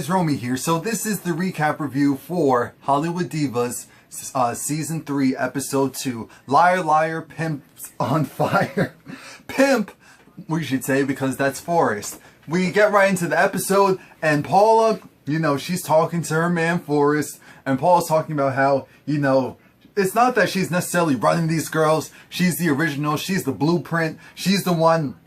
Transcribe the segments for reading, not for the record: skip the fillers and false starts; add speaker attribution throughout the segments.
Speaker 1: It's Romie here. So this is the recap review for Hollywood Divas Season 3, Episode 2. Liar, liar, pimps on fire. Pimp, we should say, because that's Forrest. We get right into the episode, and Paula, she's talking to her man Forrest, and Paula's talking about how, it's not that she's necessarily running these girls. She's the original. She's the blueprint. She's the one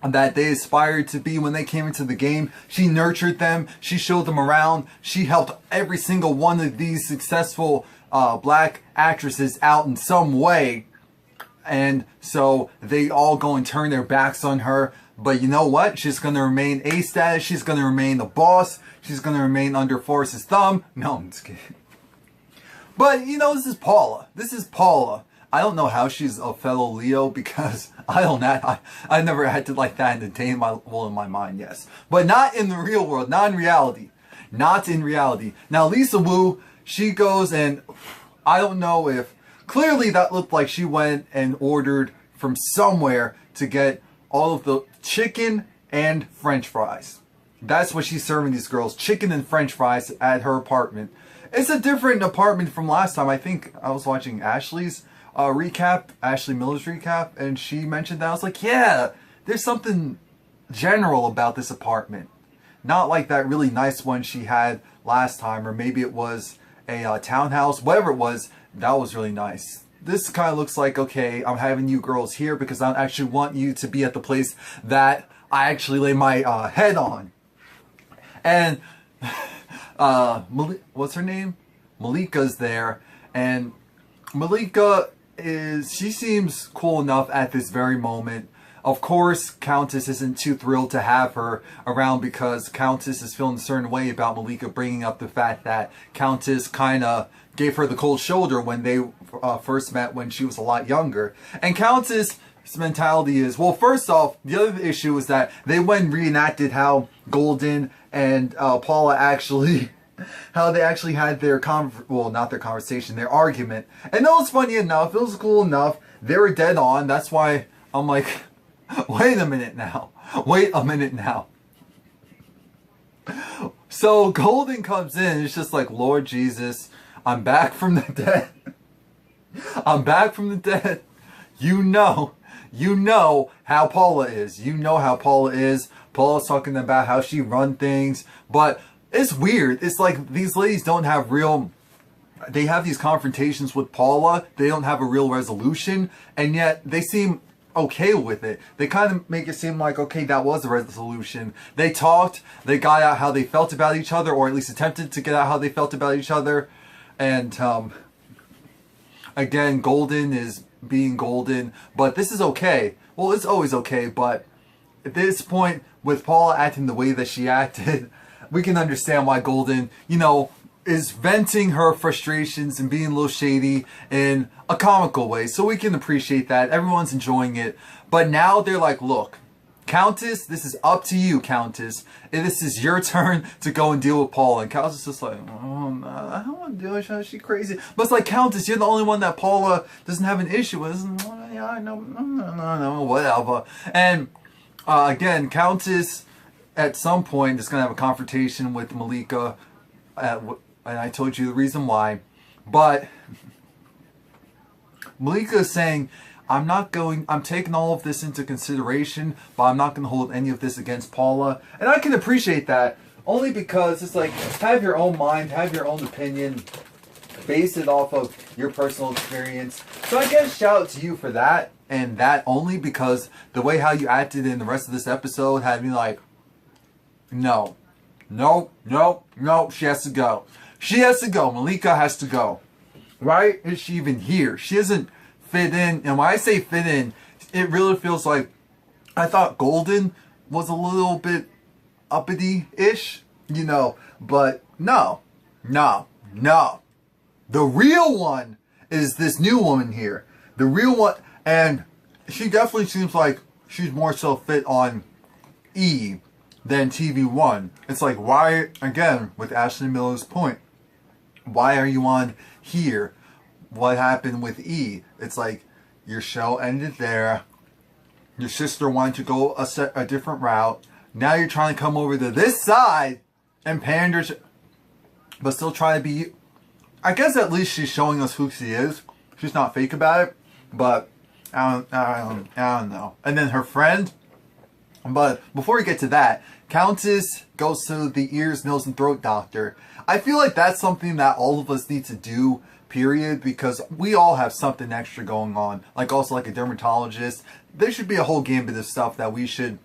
Speaker 1: that they aspired to be when they came into the game. She nurtured them. She showed them around. She helped every single one of these successful black actresses out in some way. And so they all go and turn their backs on her. But you know what? She's going to remain A status. She's going to remain the boss. She's going to remain under Forrest's thumb. No, I'm just kidding. But, this is Paula. This is Paula. I don't know how she's a fellow Leo, because I never acted like that in the day in my mind, yes. But not in the real world, not in reality. Not in reality. Now, Lisa Wu, she goes and, I don't know if, clearly that looked like she went and ordered from somewhere to get all of the chicken and French fries. That's what she's serving these girls, chicken and French fries at her apartment. It's a different apartment from last time. I think I was watching Ashley Miller's recap, and she mentioned that. I was like, yeah, there's something general about this apartment. Not like that really nice one she had last time, or maybe it was a townhouse, whatever it was, that was really nice. This kind of looks like, okay, I'm having you girls here because I actually want you to be at the place that I actually lay my head on. And what's her name? Malika's there, and Malika she seems cool enough at this very moment. Of course, Countess isn't too thrilled to have her around, because Countess is feeling a certain way about Malika, bringing up the fact that Countess kind of gave her the cold shoulder when they first met when she was a lot younger. And Countess' mentality is, well, first off, the other issue is that they went and reenacted how Golden and Paula actually how they actually had their not their conversation, their argument. And that was funny enough. It was cool enough. They were dead on. That's why I'm like, wait a minute now. Wait a minute now. So Golden comes in. It's just like, Lord Jesus, I'm back from the dead. I'm back from the dead. You know how Paula is. You know how Paula is. Paula's talking about how she run things, but it's weird. It's like these ladies don't have they have these confrontations with Paula. They don't have a real resolution, and yet they seem okay with it. They kind of make it seem like, okay, that was a resolution. They talked, they got out how they felt about each other, or at least attempted to get out how they felt about each other. And again, Golden is being Golden, but this is okay. Well, it's always okay, but at this point, with Paula acting the way that she acted, we can understand why Golden, is venting her frustrations and being a little shady in a comical way. So we can appreciate that. Everyone's enjoying it. But now they're like, look, Countess, this is up to you, Countess. This is your turn to go and deal with Paula. And Countess is just like, oh, no, I don't want to do it. She's crazy. But it's like, Countess, you're the only one that Paula doesn't have an issue with. Yeah, I know, no, whatever. And again, Countess, at some point, is going to have a confrontation with Malika. And I told you the reason why. But Malika is saying, I'm taking all of this into consideration, but I'm not going to hold any of this against Paula. And I can appreciate that, only because it's like, have your own mind, have your own opinion, base it off of your personal experience. So I guess shout out to you for that, and that only because the way how you acted in the rest of this episode had me like, no, she has to go. She has to go. Malika has to go. Why is she even here? She doesn't fit in. And when I say fit in, it really feels like, I thought Golden was a little bit uppity-ish, but no. The real one is this new woman here. The real one, and she definitely seems like she's more so fit on E than TV1. It's like, why, again, with Ashley Miller's point, why are you on here? What happened with E? It's like, your show ended there. Your sister wanted to go a different route. Now you're trying to come over to this side and panders, but still try to be. I guess at least she's showing us who she is. She's not fake about it, but I don't know. And then her friend. But before we get to that, Countess goes to the ears, nose, and throat doctor. I feel like that's something that all of us need to do, period, because we all have something extra going on. Like also like a dermatologist. There should be a whole gambit of stuff that we should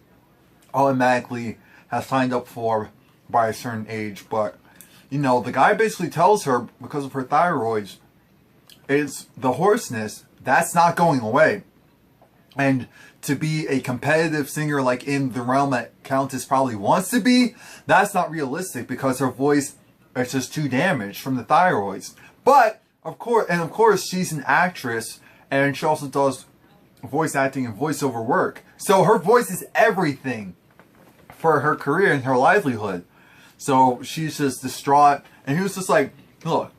Speaker 1: automatically have signed up for by a certain age. But, you know, the guy basically tells her, because of her thyroids, it's the hoarseness, that's not going away. And to be a competitive singer like in the realm that Countess probably wants to be, that's not realistic because her voice is just too damaged from the thyroids. But, of course, she's an actress and she also does voice acting and voiceover work. So her voice is everything for her career and her livelihood. So she's just distraught. And he was just like, look,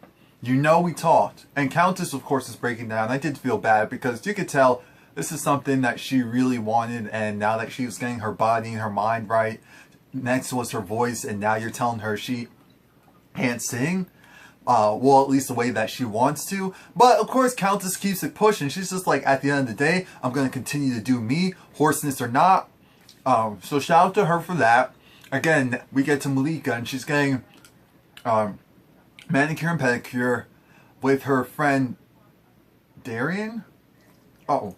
Speaker 1: you know we talked. And Countess, of course, is breaking down. I did feel bad because you could tell this is something that she really wanted. And now that she was getting her body and her mind right, next was her voice. And now you're telling her she can't sing. Well, at least the way that she wants to. But, of course, Countess keeps it pushing. She's just like, at the end of the day, I'm going to continue to do me, hoarseness or not. So shout out to her for that. Again, we get to Malika, and she's getting manicure and pedicure with her friend Dorian. And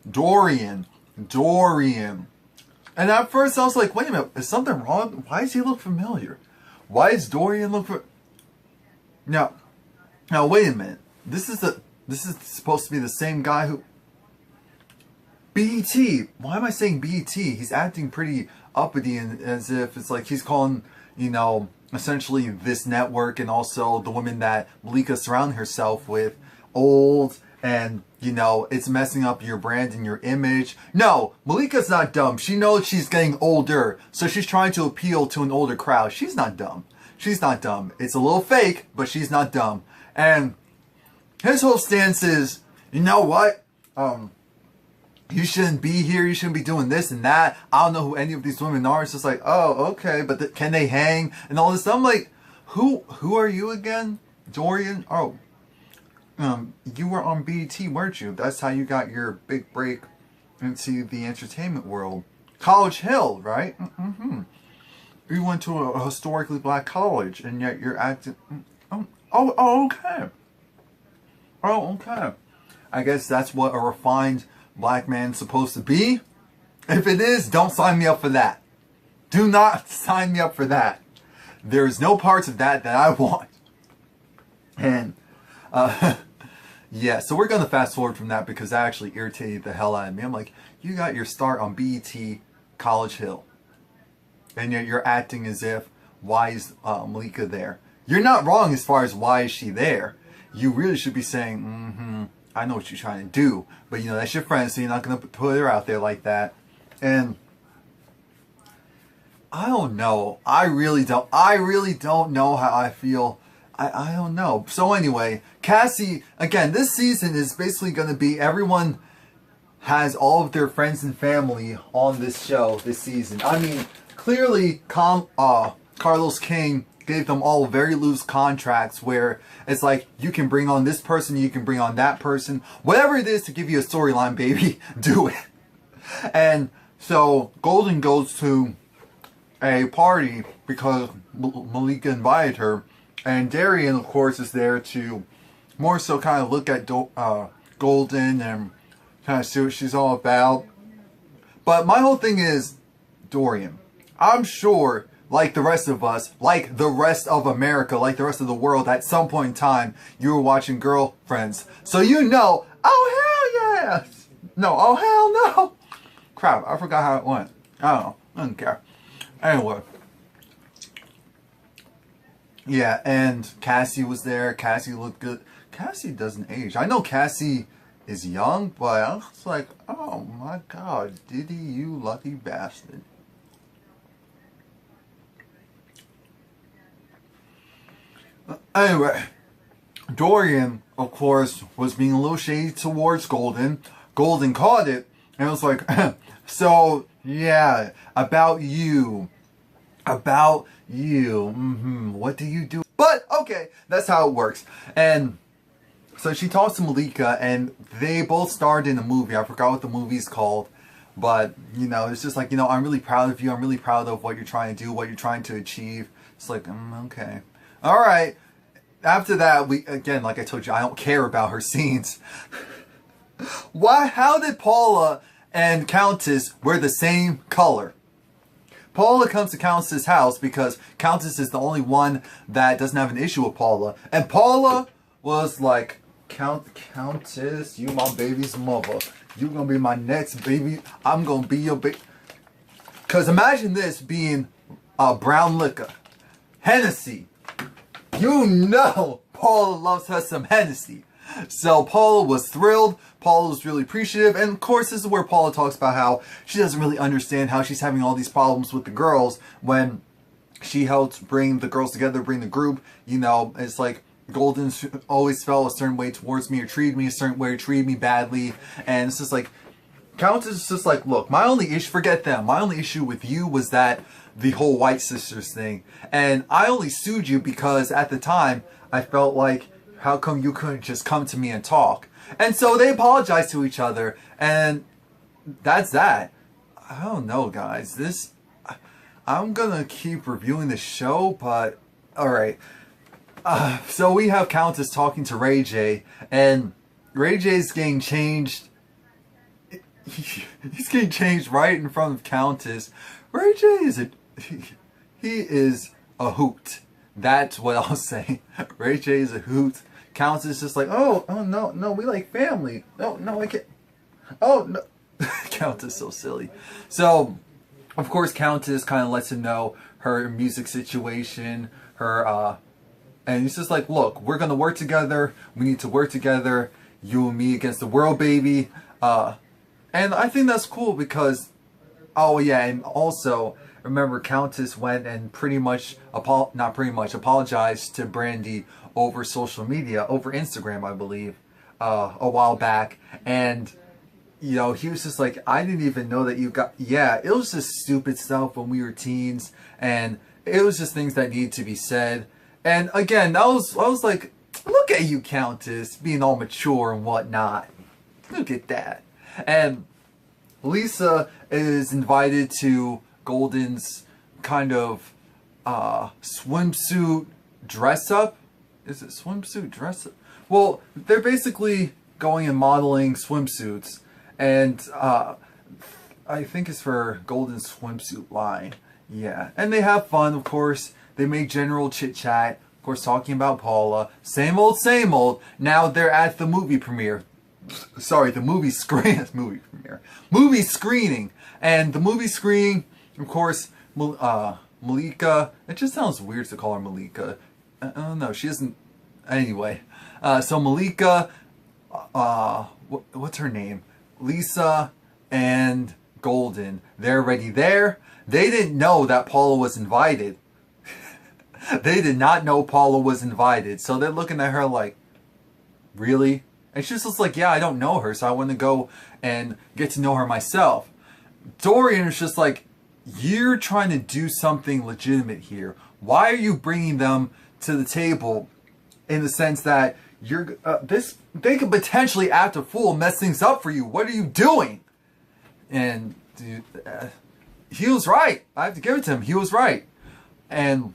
Speaker 1: at first I was like, wait a minute, is something wrong? Why does he look familiar? Why does Dorian look for... Now wait a minute. This is supposed to be the same guy who... BET. Why am I saying BET? He's acting pretty uppity and as if it's like he's calling, you know, essentially this network and also the women that Malika surrounded herself with old and, you know, it's messing up your brand and your image. No, Malika's not dumb. She knows she's getting older, so she's trying to appeal to an older crowd. She's not dumb. She's not dumb. It's a little fake, but she's not dumb. And his whole stance is, you know what? You shouldn't be here. You shouldn't be doing this and that. I don't know who any of these women are. It's just like, oh, okay, but can they hang and all this stuff? I'm like, who are you again, Dorian? Oh, you were on BET, weren't you? That's how you got your big break into the entertainment world. College Hill, right? Mm-hmm. You went to a historically black college, and yet you're acting. Oh, okay. Oh, okay. I guess that's what a refined black man's supposed to be. If it is, don't sign me up for that. Do not sign me up for that. There's no parts of that I want. And, yeah, so we're going to fast forward from that because that actually irritated the hell out of me. I'm like, you got your start on BET, College Hill. And yet you're acting as if, why is Malika there? You're not wrong as far as why is she there. You really should be saying, I know what you're trying to do. But, you know, that's your friend, so you're not going to put her out there like that. And I don't know. I really don't know how I feel. I don't know. So anyway, Cassie, again, this season is basically going to be everyone has all of their friends and family on this show this season. I mean, clearly, Carlos King gave them all very loose contracts where it's like, you can bring on this person, you can bring on that person. Whatever it is to give you a storyline, baby, do it. And so Golden goes to a party because Malika invited her. And Darian, of course, is there to more so kind of look at Golden and kind of see what she's all about. But my whole thing is, Dorian, I'm sure, like the rest of us, like the rest of America, like the rest of the world, at some point in time, you were watching Girlfriends. So you know, oh hell yes! No, oh hell no! Crap, I forgot how it went. I don't know. I don't care. Anyway. Yeah, and Cassie was there. Cassie looked good. Cassie doesn't age. I know Cassie is young, but I was like, oh my god, Diddy, you lucky bastard. Anyway, Dorian, of course, was being a little shady towards Golden. Golden caught it, and was like, so, yeah, about you. about you. What do you do? But okay, that's how it works. And so she talks to Malika, and they both starred in a movie. I forgot what the movie's called. But, you know, it's just like, you know, I'm really proud of you. I'm really proud of what you're trying to do, what you're trying to achieve. It's like, okay. All right. After that, again, like I told you, I don't care about her scenes. How did Paula and Countess wear the same color? Paula comes to Countess's house because Countess is the only one that doesn't have an issue with Paula. And Paula was like, Countess, you my baby's mother. You gonna be my next baby. I'm gonna be your baby. Because imagine this being brown liquor. Hennessy. You know Paula loves her some Hennessy. So Paula was thrilled. Paula was really appreciative. And of course, this is where Paula talks about how she doesn't really understand how she's having all these problems with the girls when she helped bring the girls together, bring the group. You know, it's like Golden always felt a certain way towards me or treated me a certain way or treated me badly. And it's just like, Countess is just like, look, my only issue, forget them. My only issue with you was that the whole White Sisters thing. And I only sued you because at the time I felt like, how come you couldn't just come to me and talk? And so they apologized to each other, and that's that. I don't know, guys. I'm gonna keep reviewing the show, but alright. So we have Countess talking to Ray J, and Ray J's getting changed. He's getting changed right in front of Countess. Ray J is he is a hoot. That's what I'll say. Ray J is a hoot. Countess is just like, oh no, we like family. No, I can't. Oh no. Countess so silly. So, of course, Countess kind of lets him know her music situation, her and he's just like, look, we're gonna work together. We need to work together. You and me against the world, baby. And I think that's cool because, oh yeah, and also remember Countess went and apologized to Brandy over social media, over Instagram, I believe, a while back. And, you know, he was just like, I didn't even know that you got, yeah, it was just stupid stuff when we were teens. And it was just things that needed to be said. And again, I was like, look at you, Countess, being all mature and whatnot. Look at that. And Lisa is invited to Golden's kind of swimsuit dress up. Is it swimsuit dress up? Well, they're basically going and modeling swimsuits, and I think it's for Golden's swimsuit line. Yeah, and they have fun, of course. They make general chit chat, of course, talking about Paula. Same old, same old. Now they're at the movie premiere. Sorry, the movie screen. Movie screening, and the movie screening, of course, Malika. It just sounds weird to call her Malika. I don't know. She isn't. Anyway, so Malika, what's her name? Lisa and Golden. They're already there. They didn't know that Paula was invited. They did not know Paula was invited. So they're looking at her like, really? And she's just like, yeah, I don't know her, so I want to go and get to know her myself. Dorian is just like, you're trying to do something legitimate here. Why are you bringing them to the table in the sense that you're they could potentially act a fool, mess things up for you. What are you doing? And dude, he was right. I have to give it to him. He was right. And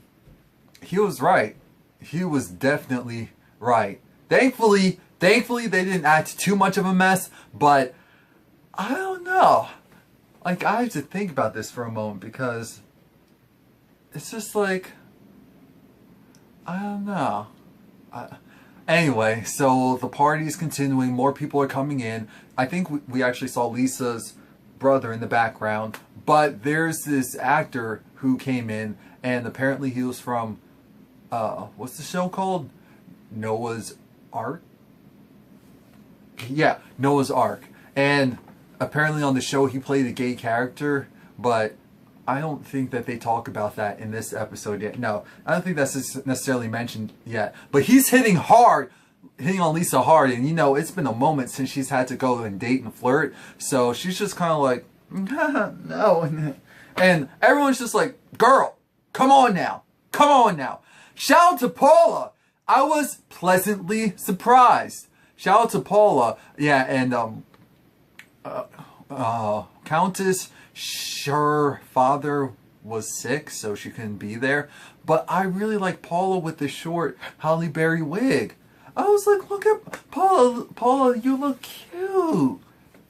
Speaker 1: he was right. He was definitely right. Thankfully, they didn't act too much of a mess, but I don't know. Like, I have to think about this for a moment because it's just like, I don't know. Anyway, so the party's continuing. More people are coming in. I think we actually saw Lisa's brother in the background, but there's this actor who came in, and apparently he was from, what's the show called? Noah's Ark? Yeah, Noah's Ark. And apparently on the show he played a gay character, but I don't think that they talk about that in this episode yet. No, I don't think that's necessarily mentioned yet. But he's hitting on Lisa hard, and you know, it's been a moment since she's had to go and date and flirt, so she's just kind of like, no. And everyone's just like, girl, Come on now. Come on now. Shout out to Paula. I was pleasantly surprised. Shout out to Paula. Yeah, and Countess, sure, father was sick, so she couldn't be there. But I really like Paula with the short Halle Berry wig. I was like, look at Paula. Paula, you look cute.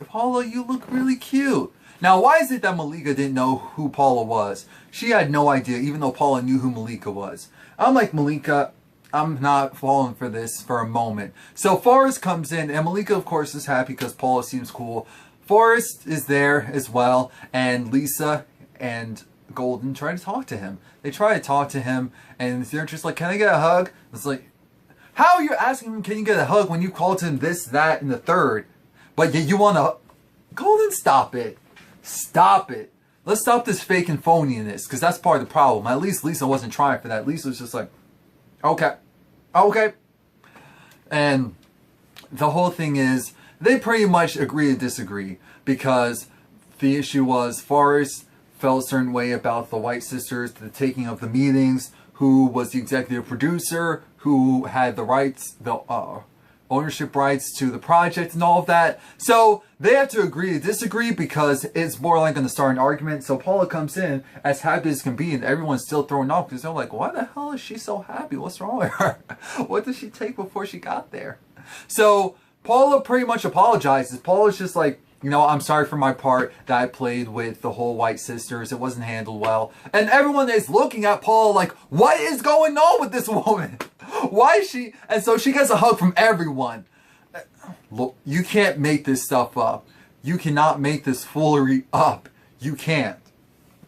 Speaker 1: Paula, you look really cute. Now, why is it that Malika didn't know who Paula was? She had no idea, even though Paula knew who Malika was. I'm like, Malika, I'm not falling for this for a moment. So Forrest comes in, and Malika, of course, is happy because Paula seems cool. Forrest is there as well, and Lisa and Golden try to talk to him. They try to talk to him, and they're just like, can I get a hug? It's like, how are you asking him, can you get a hug, when you called him this, that, and the third? But you want to... Golden, stop it. Stop it. Let's stop this fake and phony in this, because that's part of the problem. At least Lisa wasn't trying for that. Lisa was just like, okay. Okay. And the whole thing is, they pretty much agree to disagree, because the issue was Forrest felt a certain way about the White sisters, the taking of the meetings, who was the executive producer, who had the rights, the ownership rights to the project and all of that. So they have to agree to disagree, because it's more like going to start an argument. So Paula comes in as happy as can be, and everyone's still thrown off because they're like, why the hell is she so happy? What's wrong with her? What did she take before she got there? So Paula pretty much apologizes. Paula's just like, you know, I'm sorry for my part that I played with the whole White sisters. It wasn't handled well. And everyone is looking at Paula like, what is going on with this woman? Why is she... And so she gets a hug from everyone. Look, you can't make this stuff up. You cannot make this foolery up. You can't.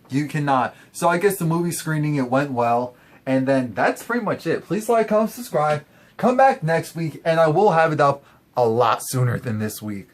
Speaker 1: You cannot. So I guess the movie screening, it went well. And then that's pretty much it. Please like, comment, subscribe. Come back next week, and I will have it up a lot sooner than this week.